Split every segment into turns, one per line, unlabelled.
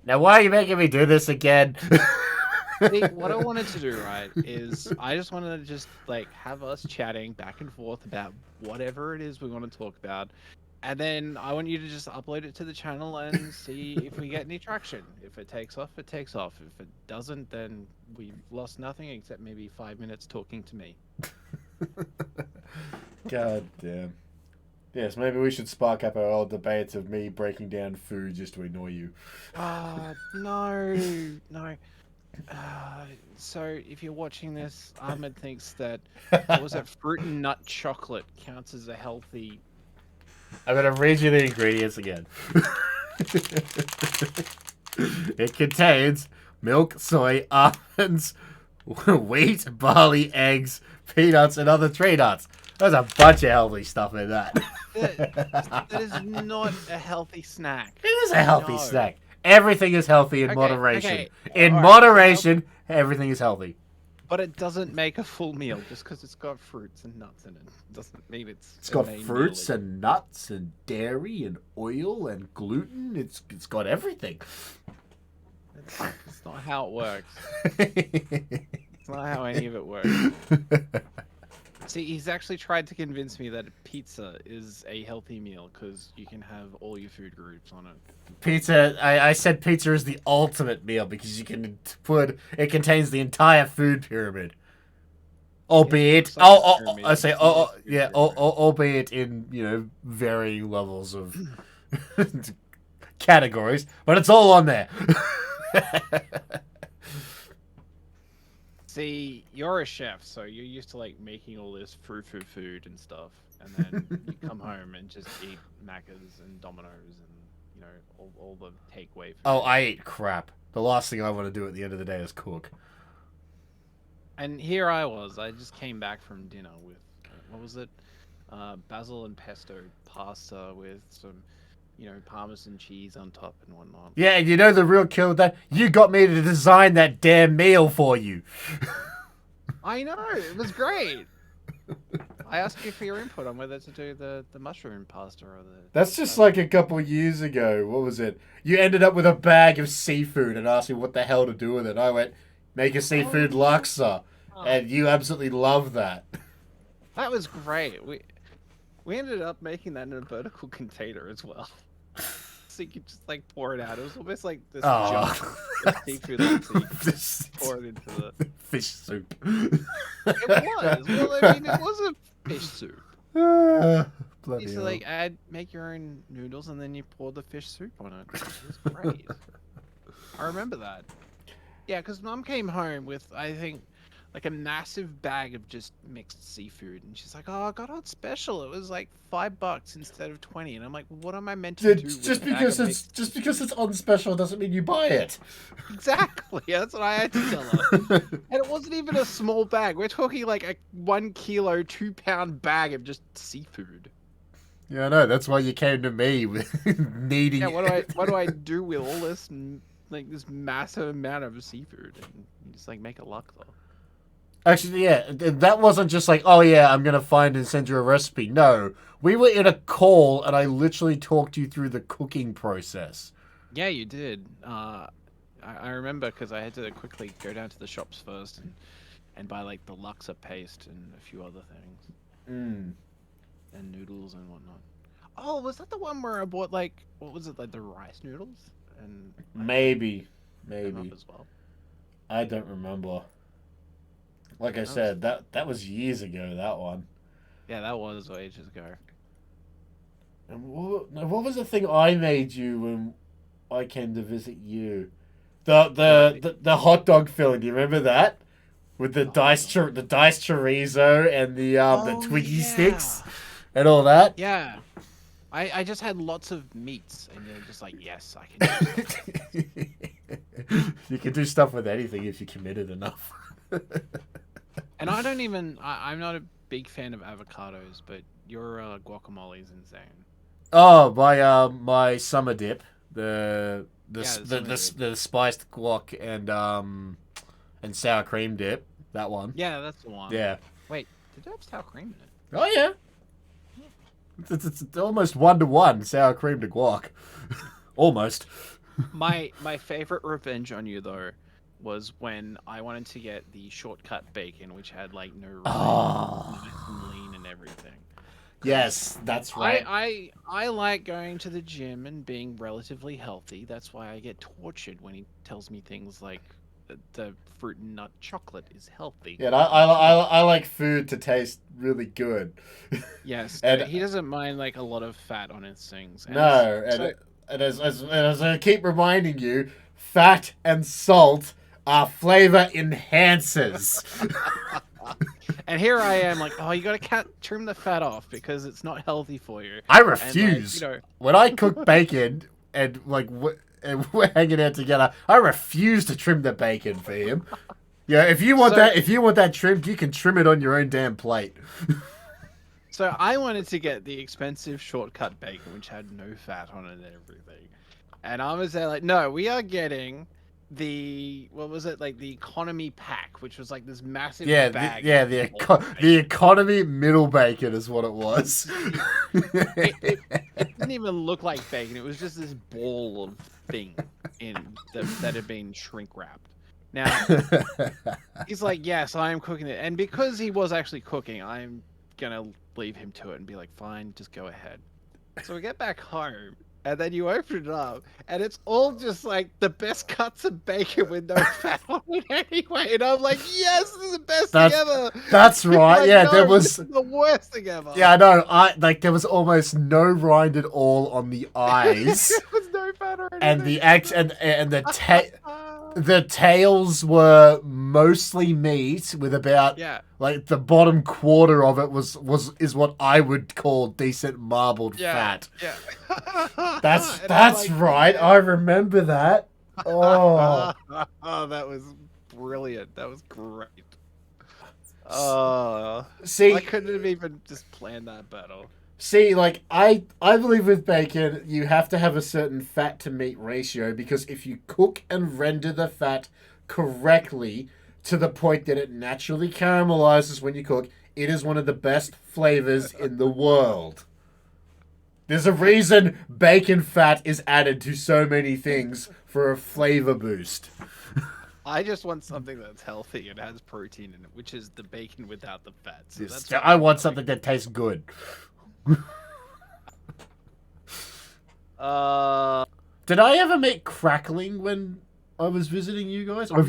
Now, why are you making me do this again?
See, what I wanted to do, right, is I just wanted to just like have us chatting back and forth about whatever it is we want to talk about. And then I want you to just upload it to the channel and see if we get any traction. If it takes off, it takes off. If it doesn't, then we've lost nothing except maybe 5 minutes talking to me.
God damn. Yes, maybe we should spark up our old debates of me breaking down food just to annoy you.
No, no. So if you're watching this, Ahmed thinks that what was that fruit and nut chocolate counts as a healthy.
I'm gonna read you the ingredients again. It contains milk, soy, almonds, wheat, barley, eggs, peanuts, and other tree nuts. There's a bunch of healthy stuff in that.
That is not a healthy snack.
It is a healthy
No.
snack. Everything is healthy in
Okay,
moderation.
okay.
In
All right,
moderation, everything is healthy.
but it doesn't make a full meal just because it's got fruits and nuts in it. Doesn't mean
It's
a
got
main
fruits
meal.
and nuts and dairy and oil and gluten. It's got everything.
It's not how it works. It's not how any of it works. See, he's actually tried to convince me that pizza is a healthy meal because you can have all your food groups on it.
Pizza. I said pizza is the ultimate meal because you can put. It contains the entire food pyramid. Albeit,
It's like a pyramid,
I say,
it's not a food
yeah,
pyramid.
albeit in varying levels of categories, but it's all on there.
See, you're a chef, so you're used to like making all this food and stuff, and then you come home and just eat Macca's and Domino's and all the takeaway food.
Oh, I eat crap. The last thing I want to do at the end of the day is cook.
And here I was. I just came back from dinner with what was it? Basil and pesto pasta with some, Parmesan cheese on top and whatnot.
Yeah, and you know the real kill with that? You got me to design that damn meal for you.
I know it was great. I asked you for your input on whether to do the mushroom pasta or the.
That's just like a couple years ago. What was it? You ended up with a bag of seafood and asked me what the hell to do with it. I went, make a seafood laksa. And you absolutely love that.
That was great. We ended up making that in a vertical container as well. So you could just like pour it out. It was almost like this jug of seafood so you could just pour it into the
fish soup.
It was. Well, I mean, it was a fish soup.
Bloody
You used to like make your own noodles and then you pour the fish soup on it. It was great. I remember that. Yeah, because Mum came home with I think like a massive bag of just mixed seafood, and she's like, "Oh, I got it special. It was like $5 instead of 20." And I'm like, "What am I meant to do with
Just
a bag
because
of
it's
mixed
just
seafood?"
because it's on special doesn't mean you buy it.
Exactly. That's what I had to tell her. And it wasn't even a small bag. We're talking like a 1 kilo, 2 pound bag of just seafood.
Yeah, I know. That's why you came to me with needing.
Yeah. What do I do with all this like this massive amount of seafood and just like make a laksa?
Actually, yeah, that wasn't just like, oh yeah, I'm gonna find and send you a recipe. No, we were in a call and I literally talked you through the cooking process.
Yeah, you did. I remember because I had to quickly go down to the shops first and buy like the laksa paste and a few other things
Mm.
and noodles and whatnot. Oh, was that the one where I bought like what was it like the rice noodles and
Maybe,
them up
maybe.
as well?
I don't remember. Like I
That was,
said, that was years ago. That one.
yeah, that was ages ago.
And what was the thing I made you when I came to visit you? The hot dog filling. Do you remember that? With the
The hot dog.
the diced chorizo and the
Oh
Twiggy
yeah,
sticks and all that.
yeah. I just had lots of meats and you're just like yes, I can do stuff with this.
You can do stuff with anything if you're committed enough.
And I don't even I'm not a big fan of avocados, but your guacamole is insane.
Oh, my summer dip,
Yeah, the summer dip.
the spiced guac and sour cream dip. That one.
Yeah, that's the one.
Yeah.
Wait, did it have sour cream in it?
Oh yeah. It's almost 1-to-1 sour cream to guac. Almost.
My favorite revenge on you though was when I wanted to get the shortcut bacon, which had like no rind, nice and
Oh,
lean and everything. Because
yes, that's right.
I like going to the gym and being relatively healthy. That's why I get tortured when he tells me things like the fruit and nut chocolate is healthy.
Yeah, and
I'm like, come on.
I like food to taste really good.
Yes,
And
he doesn't mind like a lot of fat on his things, and it's
no,
so.
and as I keep reminding you, fat and salt are flavor enhancers.
And here I am, like, oh, you gotta trim the fat off because it's not healthy for you.
I
And like, you
refuse.
know,
When I cook bacon and and we're hanging out together, I refuse to trim the bacon for him. Yeah,
so
if you want that trimmed, you can trim it on your own damn plate.
so I wanted to get the expensive shortcut bacon, which had no fat on it and everything. And I was there like, no, we are getting the what was it like the economy pack, which was like this massive
Yeah,
bag.
the economy middle bacon is what it was.
It didn't even look like bacon. It was just this ball of thing that had been shrink wrapped. Now he's like, yes, I am cooking it, and because he was actually cooking, I'm gonna leave him to it and be like, fine, just go ahead. So we get back home, and then you open it up, and it's all just like the best cuts of bacon with no fat on it anyway. And I'm like, yes, this is the best thing
That's
ever.
that's right.
Like,
Yeah,
no,
there
this
was.
is the worst thing ever.
Yeah, I know. I like there was almost no rind at all on the eyes,
There was no fat or
and
anything.
the act and the tails were mostly meat with about
Yeah,
like the bottom quarter of it is what I would call decent marbled
yeah,
fat.
yeah.
That's
And I'm
that's
like,
right. I remember that. Oh,
oh, that was brilliant. That was great. I
see,
couldn't have even just planned that better.
like I believe with bacon you have to have a certain fat to meat ratio because if you cook and render the fat correctly to the point that it naturally caramelizes when you cook, it is one of the best flavors in the world. There's a reason bacon fat is added to so many things for a flavor boost.
I just want something that's healthy and has protein in it, which is the bacon without the fat. So
Yes,
that's what
I
I'm
want
going.
something that tastes good.
Uh,
Did I ever make crackling when I was visiting you guys? Or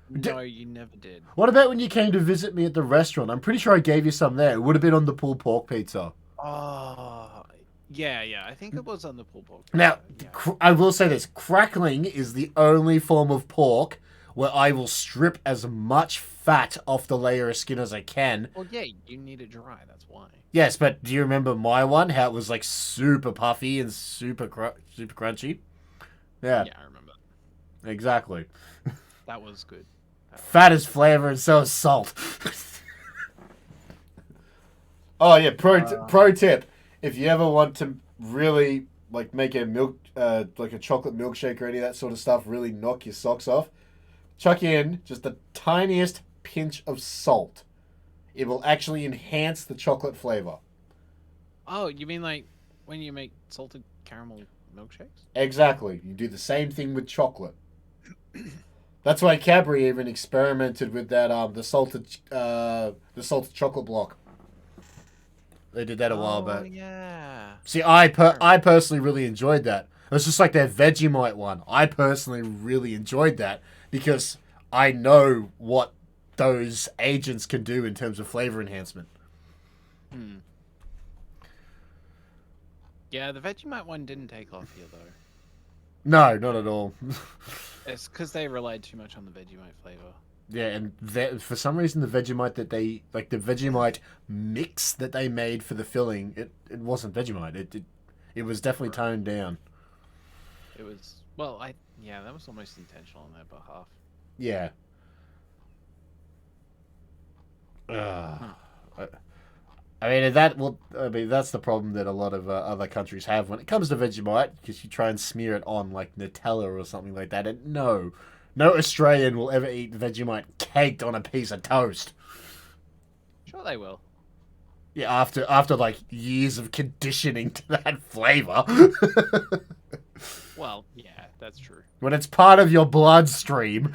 no, you never did.
what about when you came to visit me at the restaurant? I'm pretty sure I gave you some there. It would have been on the pulled pork pizza.
Oh, yeah. I think it was on the pulled pork.
Now,
Yeah.
I will say this. Crackling is the only form of pork where I will strip as much fat off the layer of skin as I can.
Well, yeah, you need it dry. That's why.
Yes, but do you remember my one? How it was like super puffy and super crunchy? Yeah,
Yeah, I remember.
exactly.
That was good.
Fat is flavor and so is salt. Oh yeah, pro tip: if you ever want to really like make a milk, like a chocolate milkshake or any of that sort of stuff, really knock your socks off, chuck in just the tiniest pinch of salt. It will actually enhance the chocolate flavor.
Oh, you mean like when you make salted caramel milkshakes?
Exactly. You do the same thing with chocolate. That's why Cadbury even experimented with that the salted chocolate block. They did that a while
Oh
back.
yeah.
See, I personally really enjoyed that. It was just like their Vegemite one. I personally really enjoyed that because I know what those agents can do in terms of flavor enhancement.
Hmm. Yeah, the Vegemite one didn't take off here though.
No, not at all.
It's because they relied too much on the Vegemite flavor.
Yeah, and for some reason the Vegemite that they like the Vegemite mix that they made for the filling, it wasn't Vegemite. It was definitely toned down.
It was yeah, that was almost intentional on their behalf.
Yeah.
Hmm.
I mean that's the problem that a lot of other countries have when it comes to Vegemite because you try and smear it on like Nutella or something like that, and no Australian will ever eat Vegemite caked on a piece of toast.
Sure they will.
Yeah, after like years of conditioning to that flavor.
Well, yeah, that's true.
When it's part of your bloodstream,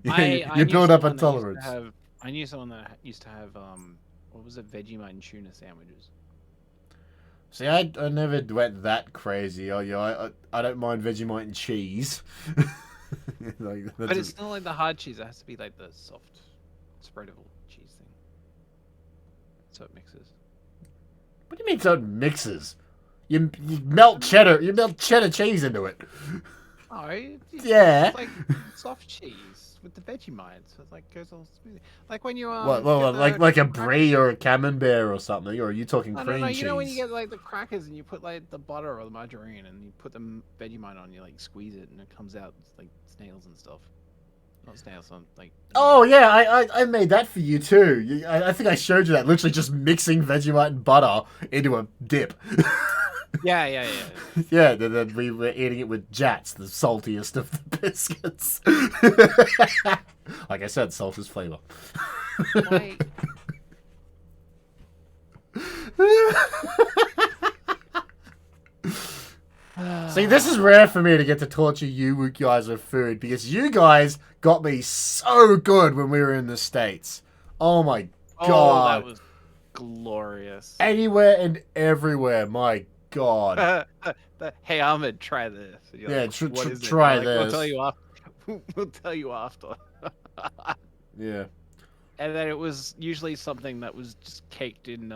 you
knew
build up a
someone that used to
tolerance.
have. I knew someone that used to have what was it, Vegemite and tuna sandwiches.
See, I never went that crazy. Oh, yeah, I don't mind Vegemite and cheese. Like,
But it's not like the hard cheese. It has to be like the soft, spreadable cheese thing. So it mixes.
What do you mean so it mixes? You melt cheddar. You melt cheddar cheese into it.
Oh,
Yeah.
it's like soft cheese with the Vegemite. So it like goes all smooth. Like when you
What?
get
Like a
the
brie or a camembert or something? Or are you talking
no,
cream
no, no.
cheese?
You know when you get like the crackers and you put like the butter or the margarine and you put the Vegemite on, you like squeeze it and it comes out like snails and stuff. Not snails, like.
Oh yeah, I made that for you too. I think I showed you that. Literally just mixing Vegemite and butter into a dip.
Yeah.
Yeah, then we were eating it with Jats, the saltiest of the biscuits. Like I said, salt is flavor.
Why?
See, this is rare for me to get to torture you guys with food because you guys got me so good when we were in the States. Oh my
Oh,
god.
that was glorious.
Anywhere and everywhere, my god.
Hey, Armoured, try this. And you're
Yeah,
like, "What is it?"
try
You're like,
this.
We'll tell you after. We'll tell you after.
Yeah.
And then it was usually something that was just caked in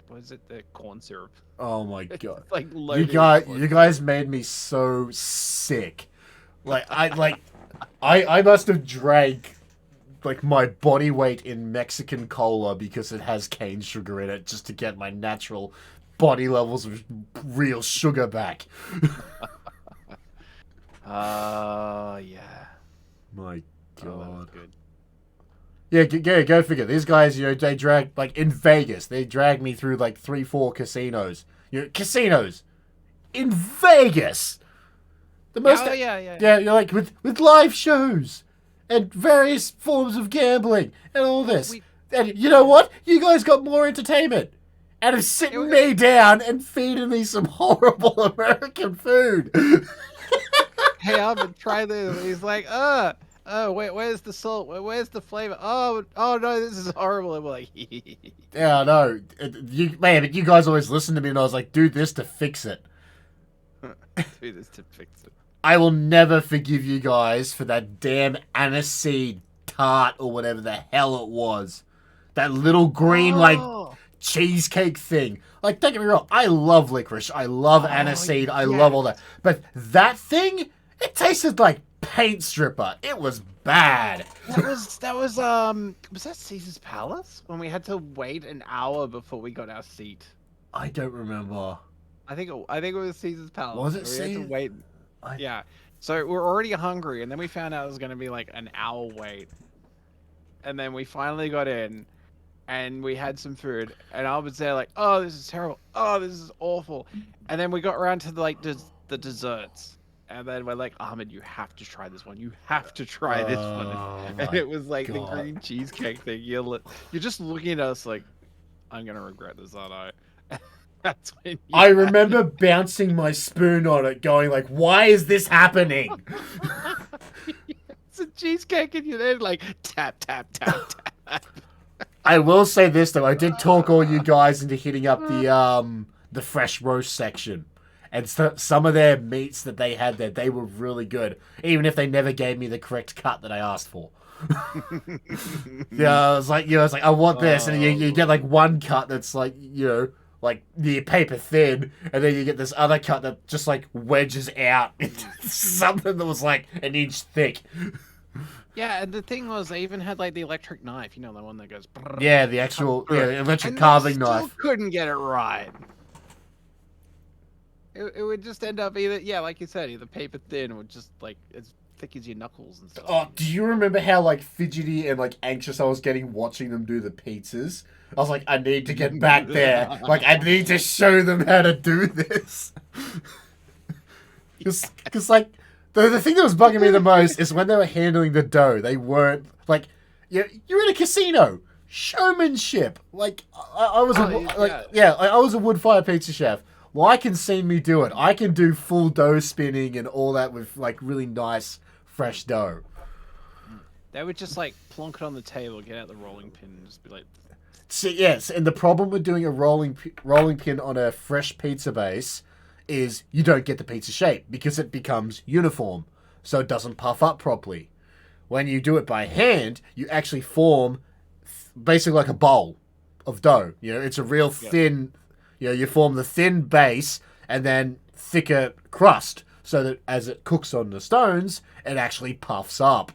what is it, the corn syrup?
Oh my god.
Like
You
loaded.
you guys made me so sick. I must have drank like my body weight in Mexican cola because it has cane sugar in it just to get my natural body levels of real sugar back.
Yeah.
My
Oh, that was
god.
good.
Yeah, go figure. These guys, they drag, like, in Vegas, they dragged me through, like, 3-4 casinos. Casinos! In Vegas! The most...
Yeah.
Yeah, you're like, with live shows! And various forms of gambling, and all this. And you know what? You guys got more entertainment. And of sitting me down and feeding me some horrible American food.
Hey, Armoured, try this. He's like, wait, where's the salt? Where's the flavor? Oh no, this is horrible. And we're like,
Yeah, I know. But you guys always listen to me, and I was like, do this to fix it.
do this to fix it.
I will never forgive you guys for that damn aniseed tart or whatever the hell it was. That little green, cheesecake thing. Like, don't get me wrong, I love licorice. I love aniseed. I love all that. But that thing, it tasted like paint stripper. It was bad.
Was that Caesar's Palace when we had to wait an hour before we got our seat?
I don't remember.
I think it was Caesar's Palace.
Was it
We had to
Caesar?
wait. Yeah. So we're already hungry, and then we found out it was going to be like an hour wait. And then we finally got in, and we had some food, and I was there like, oh, this is terrible. Oh, this is awful. And then we got around to the desserts. And then we're like, Ahmed, you have to try this one. You have to try this one. And it was like the green cheesecake thing. You're just looking at us like, I'm going to regret this, aren't I? That's when
I remember bouncing my spoon on it, going like, why is this happening?
It's a cheesecake and you're there like, tap, tap, tap, tap.
I will say this, though. I did talk all you guys into hitting up the fresh roast section. And some of their meats that they had there, they were really good. Even if they never gave me the correct cut that I asked for. I was like, I want this. And you get like one cut that's like, like near paper thin. And then you get this other cut that just like wedges out into something that was like an inch thick.
Yeah, and the thing was, they even had like the electric knife, the one that goes.
Yeah, the actual electric carving knife.
Still couldn't get it right. It would just end up either, like you said, either paper thin or just like as thick as your knuckles and stuff.
Oh, do you remember how like fidgety and like anxious I was getting watching them do the pizzas? I was like, I need to get back there. Like, I need to show them how to do this. Because like, the thing that was bugging me the most is when they were handling the dough, they weren't like, you're in a casino. Showmanship. Like, I was I was a wood fire pizza chef. Lycan seen me do it. I can do full dough spinning and all that with like really nice fresh dough.
They would just like plonk it on the table, get out the rolling pin, and just be like.
See, yes, and the problem with doing a rolling pin on a fresh pizza base is you don't get the pizza shape because it becomes uniform, so it doesn't puff up properly. When you do it by hand, you actually form basically like a bowl of dough. You know, it's a real thin. You know, you form the thin base and then thicker crust, so that as it cooks on the stones, it actually puffs up.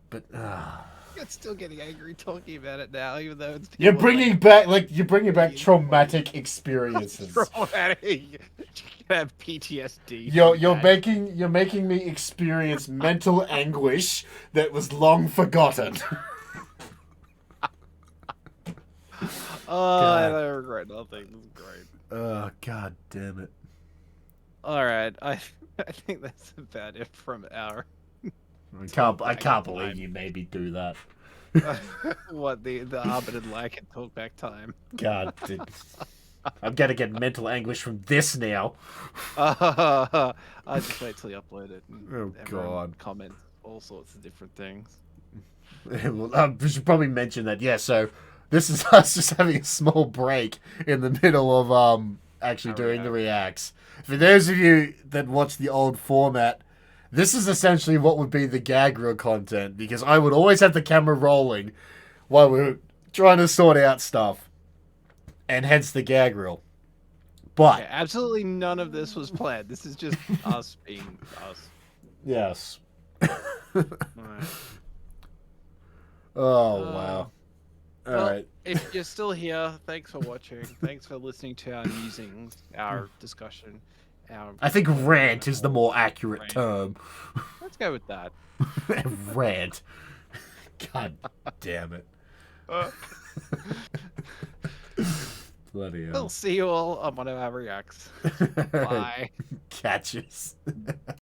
But
I'm still getting angry talking about it now, even though it's
you're bringing back traumatic experiences.
Traumatic. You can have PTSD.
You're making me experience mental anguish that was long forgotten.
I regret nothing. This is great.
Oh, god damn it!
All right, I think that's about it from our.
I can't believe you made me do that.
What the Armoured and Lycan talk back time?
God, I'm gonna get mental anguish from this now.
I just wait till you upload it. And
Oh god!
Comment all sorts of different things.
Well, we should probably mention that. Yeah, so this is us just having a small break in the middle of actually doing the reacts. For those of you that watch the old format, this is essentially what would be the gag reel content, because I would always have the camera rolling while we were trying to sort out stuff, and hence the gag reel. But
yeah, absolutely none of this was planned. This is just us being us.
Yes.
Right.
Oh, wow. Alright.
If you're still here, thanks for watching. Thanks for listening to our musings, our discussion.
I think rant is the more accurate term.
Let's go with that.
Rant. God damn it. Bloody hell.
We'll see you all on one of our reacts. Bye.
Catches.